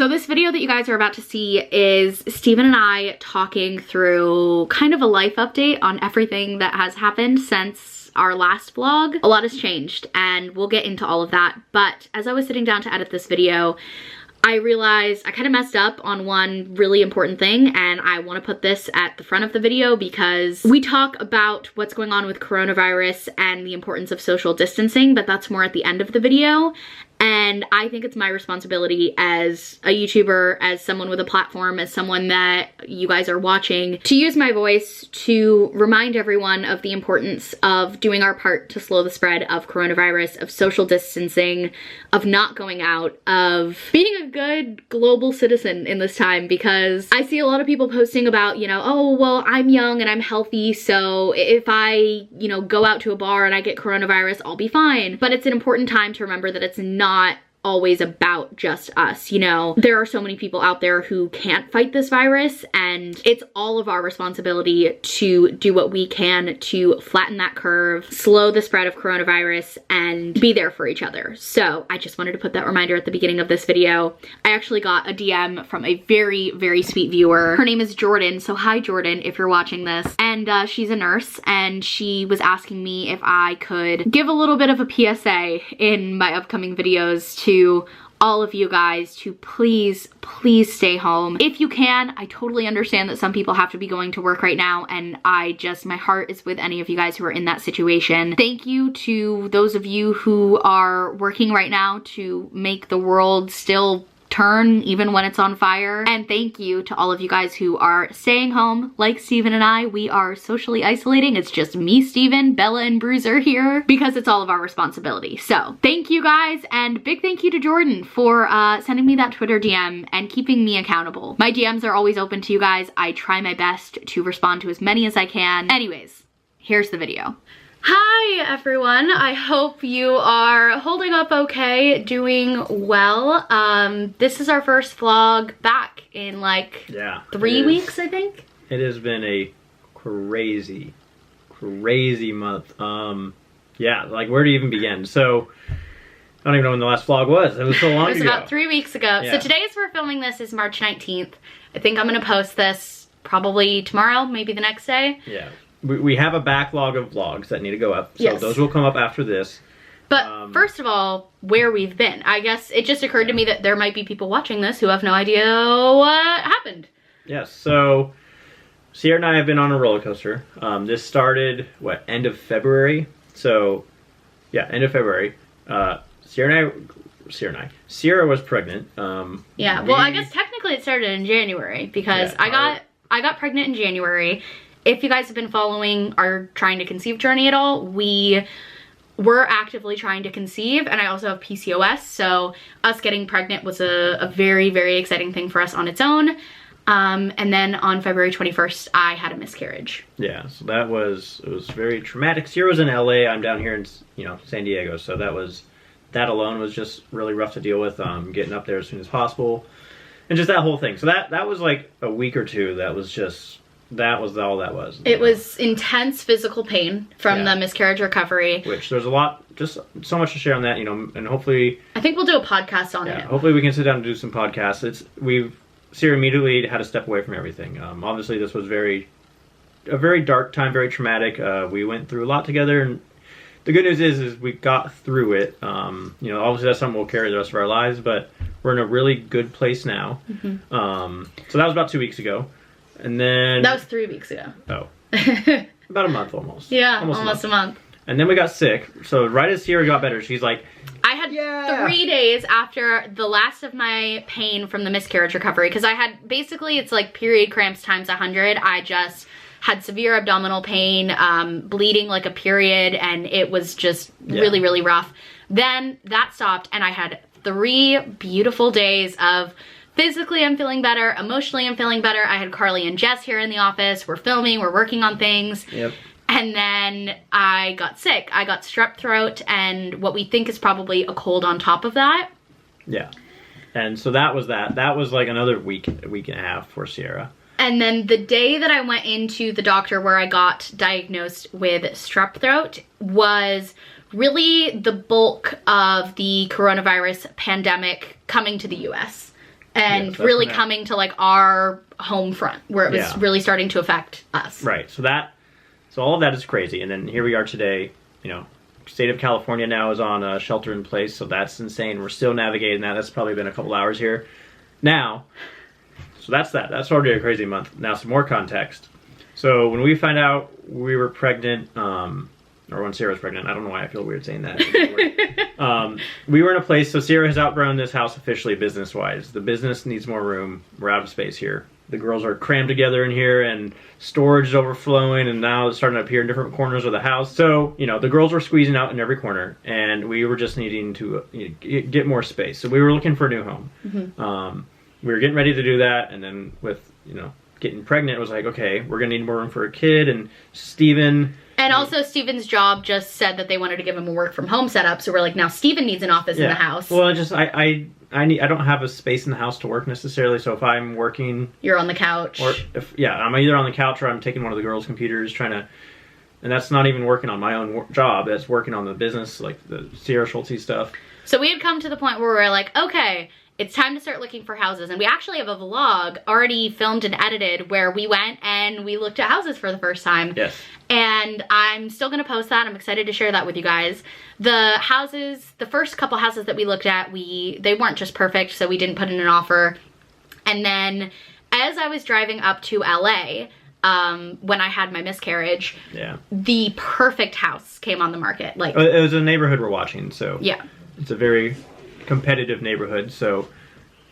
So this video that you guys are about to see is Steven and I talking through kind of a life update on everything that has happened since our last vlog. A lot has changed and we'll get into all of that, but as I was sitting down to edit this video, I realized I kind of messed up on one really important thing, and I want to put this at the front of the video because we talk about what's going on with coronavirus and the importance of social distancing, but that's more at the end of the video. And I think it's my responsibility as a YouTuber, as someone with a platform, as someone that you guys are watching, to use my voice to remind everyone of the importance of doing our part to slow the spread of coronavirus, of social distancing, of not going out, of being a good global citizen in this time, because I see a lot of people posting about, you know, oh, well, I'm young and I'm healthy, so if I, you know, go out to a bar and I get coronavirus, I'll be fine. But it's an important time to remember that it's not always about just us, you know. There are so many people out there who can't fight this virus, and it's all of our responsibility to do what we can to flatten that curve, slow the spread of coronavirus, and be there for each other. So I just wanted to put that reminder at the beginning of this video. I actually got a DM from a very, very sweet viewer. Her name is Jordan, so hi Jordan if you're watching this. And she's a nurse, and she was asking me if I could give a little bit of a PSA in my upcoming videos to all of you guys to please stay home if you can. I totally understand that some people have to be going to work right now, and my heart is with any of you guys who are in that situation. Thank you to those of you who are working right now to make the world still turn even when it's on fire. And thank you to all of you guys who are staying home like Steven and I. We are socially isolating. It's just me, Steven, Bella, and Bruiser here because it's all of our responsibility. So thank you guys, and big thank you to Jordan for sending me that Twitter DM and keeping me accountable. My DMs are always open to you guys. I try my best to respond to as many as I can. Anyways, here's the video. Hi everyone, I hope you are holding up okay, doing well. This is our first vlog back in like 3 weeks, I think. It has been a crazy month. Yeah, like where to even begin? So, I don't even know when the last vlog was. It was so long ago. It was about 3 weeks ago. Yeah. So today as we're filming this is March 19th. I think I'm gonna post this probably tomorrow, maybe the next day. Yeah. We have a backlog of vlogs that need to go up, so those will come up after this. But first of all, where we've been. I guess it just occurred to me that there might be people watching this who have no idea what happened. Yes, so Sierra and I have been on a roller coaster. This started, what, end of February? So, yeah, end of February. Sierra was pregnant. Yeah, well, I guess technically it started in January because I got pregnant in January. If you guys have been following our trying to conceive journey at all, we were actively trying to conceive, and I also have PCOS, so us getting pregnant was a very, very exciting thing for us on its own. And then on February 21st, I had a miscarriage. Yeah, so it was very traumatic. Sierra was in LA, I'm down here in, you know, San Diego, so that alone was just really rough to deal with, getting up there as soon as possible, and just that whole thing. So that was like a week or two, that was all that was. It was intense physical pain from the miscarriage recovery. Which there's a lot, just so much to share on that, you know, and hopefully... I think we'll do a podcast on it. Hopefully we can sit down and do some podcasts. Sierra immediately had to step away from everything. Obviously this was a very dark time, very traumatic. We went through a lot together, and the good news is we got through it. You know, obviously that's something we'll carry the rest of our lives, but we're in a really good place now. Mm-hmm. So that was about 2 weeks ago. And then... That was 3 weeks ago. Oh. About a month almost. Yeah, almost a month. And then we got sick. So right as Sierra got better, she's like... I had 3 days after the last of my pain from the miscarriage recovery. Because I had, basically, it's like period cramps times 100. I just had severe abdominal pain, bleeding like a period. And it was just really, really rough. Then that stopped, and I had 3 beautiful days of... Physically, I'm feeling better. Emotionally, I'm feeling better. I had Carly and Jess here in the office. We're filming. We're working on things. Yep. And then I got sick. I got strep throat and what we think is probably a cold on top of that. Yeah. And so that was that. That was like another week and a half for Sierra. And then the day that I went into the doctor where I got diagnosed with strep throat was really the bulk of the coronavirus pandemic coming to the US. and really coming to like our home front where it was really starting to affect us. Right. So all of that is crazy. And then here we are today, you know, state of California now is on a shelter in place. So that's insane. We're still navigating that. That's probably been a couple hours here now. So that's that. That's already a crazy month. Now some more context. So when we find out we were pregnant, or when Sierra was pregnant, I don't know why I feel weird saying that. We were in a place, so Sierra has outgrown this house officially business-wise. The business needs more room. We're out of space here. The girls are crammed together in here, and storage is overflowing, and now it's starting to appear in different corners of the house. So, you know, the girls were squeezing out in every corner, and we were just needing to get more space. So we were looking for a new home. Mm-hmm. We were getting ready to do that, and then with, you know, getting pregnant, it was like, okay, we're going to need more room for a kid, and Steven... And also, Steven's job just said that they wanted to give him a work from home setup. So we're like, now Steven needs an office in the house. Well, I don't have a space in the house to work necessarily. So if I'm working, you're on the couch. Or I'm either on the couch or I'm taking one of the girls' computers trying to, and that's not even working on my own job. That's working on the business, like the Sierra Schultzzie stuff. So we had come to the point where we were like, okay, it's time to start looking for houses. And we actually have a vlog already filmed and edited where we went and we looked at houses for the first time. Yes. And I'm still going to post that. I'm excited to share that with you guys. The houses, the first couple houses that we looked at, they weren't just perfect, so we didn't put in an offer. And then as I was driving up to LA, when I had my miscarriage, the perfect house came on the market. Like, it was a neighborhood we're watching, so yeah, it's a very competitive neighborhood. So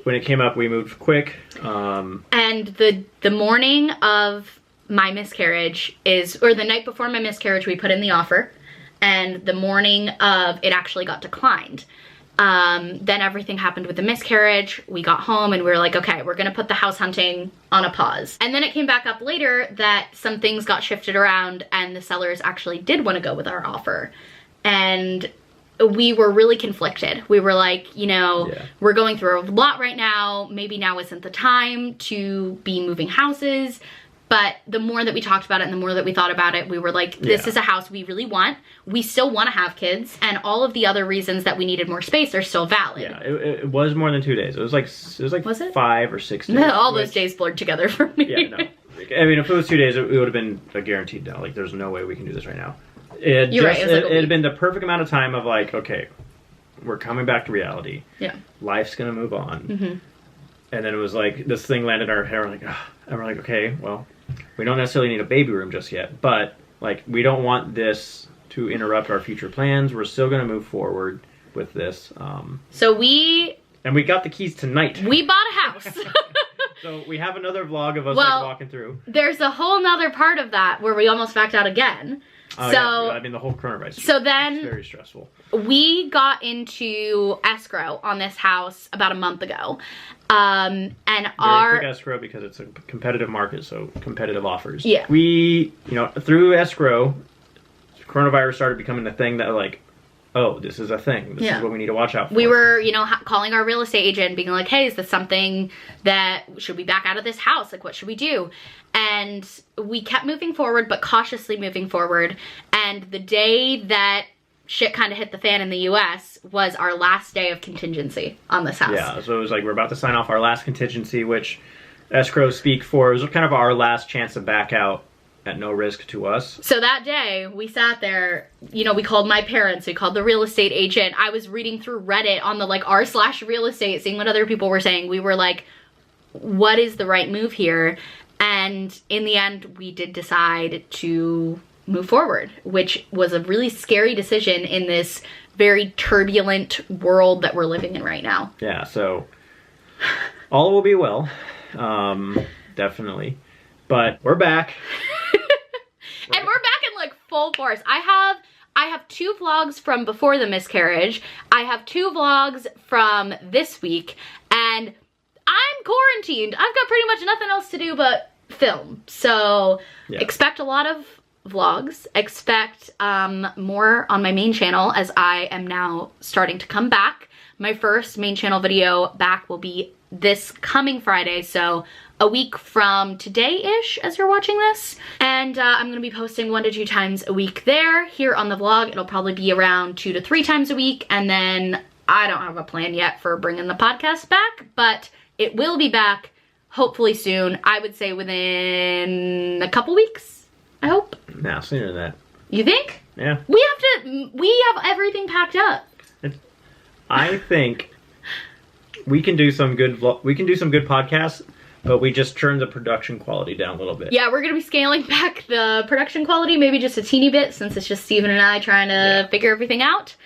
when it came up, we moved quick. And the morning of my miscarriage or the night before my miscarriage, we put in the offer, and the morning of it actually got declined. Then everything happened with the miscarriage. We got home and we were like, okay, we're gonna put the house hunting on a pause. And then it came back up later that some things got shifted around and the sellers actually did want to go with our offer. And we were really conflicted. We were like, you know, we're going through a lot right now. Maybe now isn't the time to be moving houses. But the more that we talked about it and the more that we thought about it, we were like, this is a house we really want. We still want to have kids. And all of the other reasons that we needed more space are still valid. Yeah, it was more than 2 days. It was like was it? 5 or 6 days. All those days blurred together for me. Yeah, no. I mean, if it was 2 days, it would have been a guaranteed no. Like, there's no way we can do this right now. It had been the perfect amount of time of like, okay, we're coming back to reality. Yeah. Life's going to move on. Mm-hmm. And then it was like, this thing landed in our hair. And we're like, okay, well, we don't necessarily need a baby room just yet, but like, we don't want this to interrupt our future plans. We're still going to move forward with this. And we got the keys tonight. We bought a house. So we have another vlog of us like walking through. There's a whole nother part of that where we almost backed out again. Oh, yeah. I mean, the whole coronavirus. So then it's very stressful. We got into escrow on this house about a month ago. And very quick escrow because it's a competitive market, so competitive offers. Yeah. We, you know, through escrow, coronavirus started becoming a thing that like, oh, this is a thing. This is what we need to watch out for. We were, you know, calling our real estate agent, being like, hey, is this something that, should we back out of this house? Like, what should we do? And we kept moving forward, but cautiously moving forward. And the day that shit kind of hit the fan in the US was our last day of contingency on this house. Yeah, so it was like, we're about to sign off our last contingency, which escrow speak for. It was kind of our last chance to back out at no risk to us. So that day, we sat there, you know, we called my parents, we called the real estate agent. I was reading through Reddit on the like r/real estate, seeing what other people were saying. We were like, what is the right move here? And in the end, we did decide to move forward, which was a really scary decision in this very turbulent world that we're living in right now. Yeah, so all will be well, definitely. But we're back. And we're back in like full force. I have 2 vlogs from before the miscarriage. I have 2 vlogs from this week, and I'm quarantined. I've got pretty much nothing else to do but film. So expect a lot of vlogs. Expect more on my main channel as I am now starting to come back. My first main channel video back will be this coming Friday, so a week from today-ish as you're watching this. And I'm gonna be posting 1 to 2 times a week there. Here on the vlog, it'll probably be around 2 to 3 times a week. And then I don't have a plan yet for bringing the podcast back, but It will be back hopefully soon. I would say within a couple weeks, I hope. Nah, sooner than that. You think? Yeah. We have everything packed up. I think we can do some good podcasts, but we just turn the production quality down a little bit. Yeah, we're gonna be scaling back the production quality, maybe just a teeny bit, since it's just Steven and I trying to figure everything out.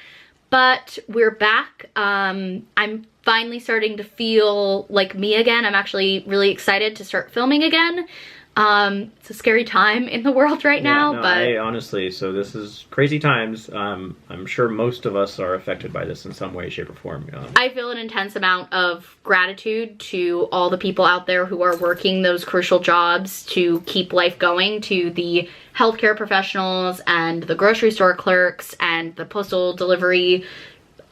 But we're back. I'm finally starting to feel like me again. I'm actually really excited to start filming again. It's a scary time in the world right now, but I honestly, so this is crazy times. I'm sure most of us are affected by this in some way, shape, or form. I feel an intense amount of gratitude to all the people out there who are working those crucial jobs to keep life going, to the healthcare professionals and the grocery store clerks and the postal delivery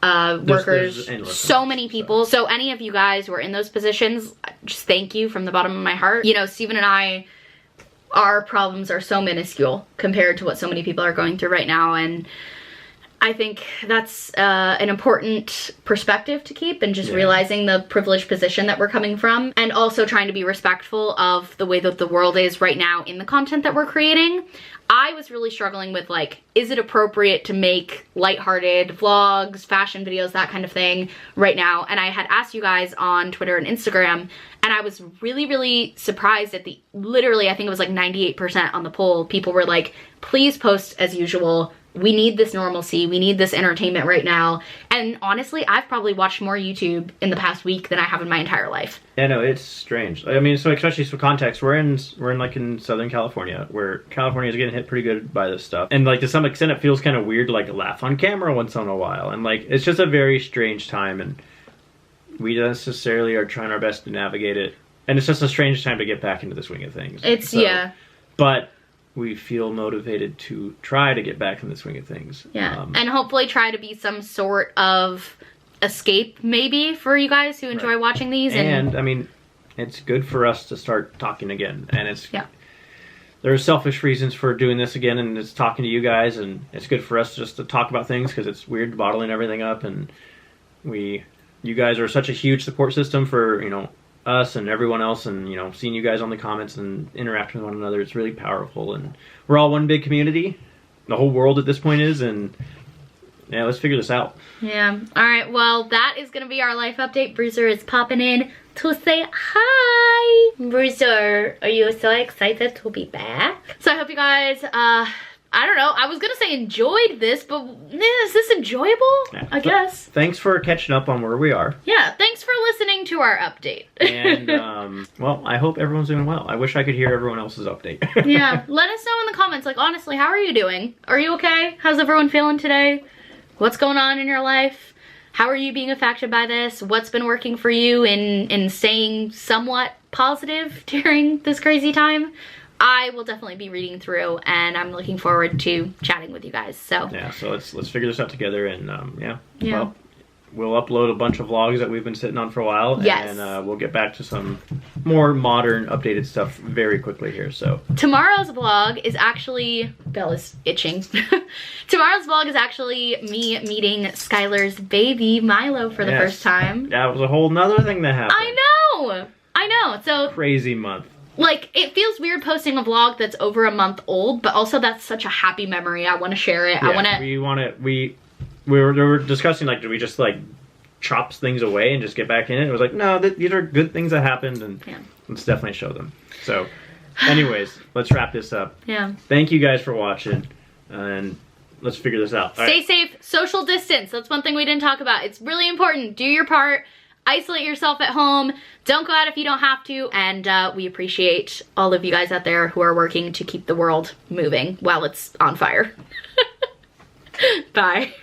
workers, so many people. So any of you guys who are in those positions, just thank you from the bottom of my heart. You know, Steven and I, our problems are so minuscule compared to what so many people are going through right now, and I think that's an important perspective to keep, and just realizing the privileged position that we're coming from, and also trying to be respectful of the way that the world is right now in the content that we're creating. I was really struggling with, like, is it appropriate to make lighthearted vlogs, fashion videos, that kind of thing right now? And I had asked you guys on Twitter and Instagram, and I was really, really surprised at literally, I think it was like 98% on the poll. People were like, please post as usual. We need this normalcy. We need this entertainment right now. And honestly, I've probably watched more YouTube in the past week than I have in my entire life. Yeah, no, it's strange. I mean, so especially for context, we're in like in Southern California, where California is getting hit pretty good by this stuff. And like to some extent, it feels kind of weird to like laugh on camera once in a while. And like, it's just a very strange time, and we necessarily are trying our best to navigate it. And it's just a strange time to get back into the swing of things. But we feel motivated to try to get back in the swing of things. Yeah, and hopefully try to be some sort of escape, maybe, for you guys who enjoy watching these. And I mean, it's good for us to start talking again. And it's there are selfish reasons for doing this again, and it's talking to you guys, and it's good for us just to talk about things, because it's weird bottling everything up. And you guys are such a huge support system for, you know, us and everyone else, and you know, seeing you guys on the comments and interacting with one another, it's really powerful. And we're all one big community, the whole world at this point is, and yeah, let's figure this out. Yeah. All right, well, that is gonna be our life update. Bruiser is popping in to say hi. Bruiser, are you so excited to be back? So I hope you guys I don't know, I was gonna say enjoyed this, but is this enjoyable? Yeah. I guess. Thanks for catching up on where we are. Yeah, thanks for listening to our update. And, well, I hope everyone's doing well. I wish I could hear everyone else's update. Yeah, let us know in the comments, like, honestly, how are you doing? Are you okay? How's everyone feeling today? What's going on in your life? How are you being affected by this? What's been working for you in staying somewhat positive during this crazy time? I will definitely be reading through, and I'm looking forward to chatting with you guys. So yeah, so let's figure this out together, and well, we'll upload a bunch of vlogs that we've been sitting on for a while, and we'll get back to some more modern, updated stuff very quickly here. So tomorrow's vlog is actually Bella's itching. Tomorrow's vlog is actually me meeting Skylar's baby Milo for the first time. That was a whole nother thing that happened. I know. So crazy month. Like, it feels weird posting a vlog that's over a month old, but also that's such a happy memory. I want to share it. Yeah, we were discussing, like, do we just, like, chop things away and just get back in it? It was like, no, these are good things that happened, and let's definitely show them. So, anyways, let's wrap this up. Yeah. Thank you guys for watching, and let's figure this out. Stay safe. Social distance. That's one thing we didn't talk about. It's really important. Do your part. Isolate yourself at home. Don't go out if you don't have to. And we appreciate all of you guys out there who are working to keep the world moving while it's on fire. Bye.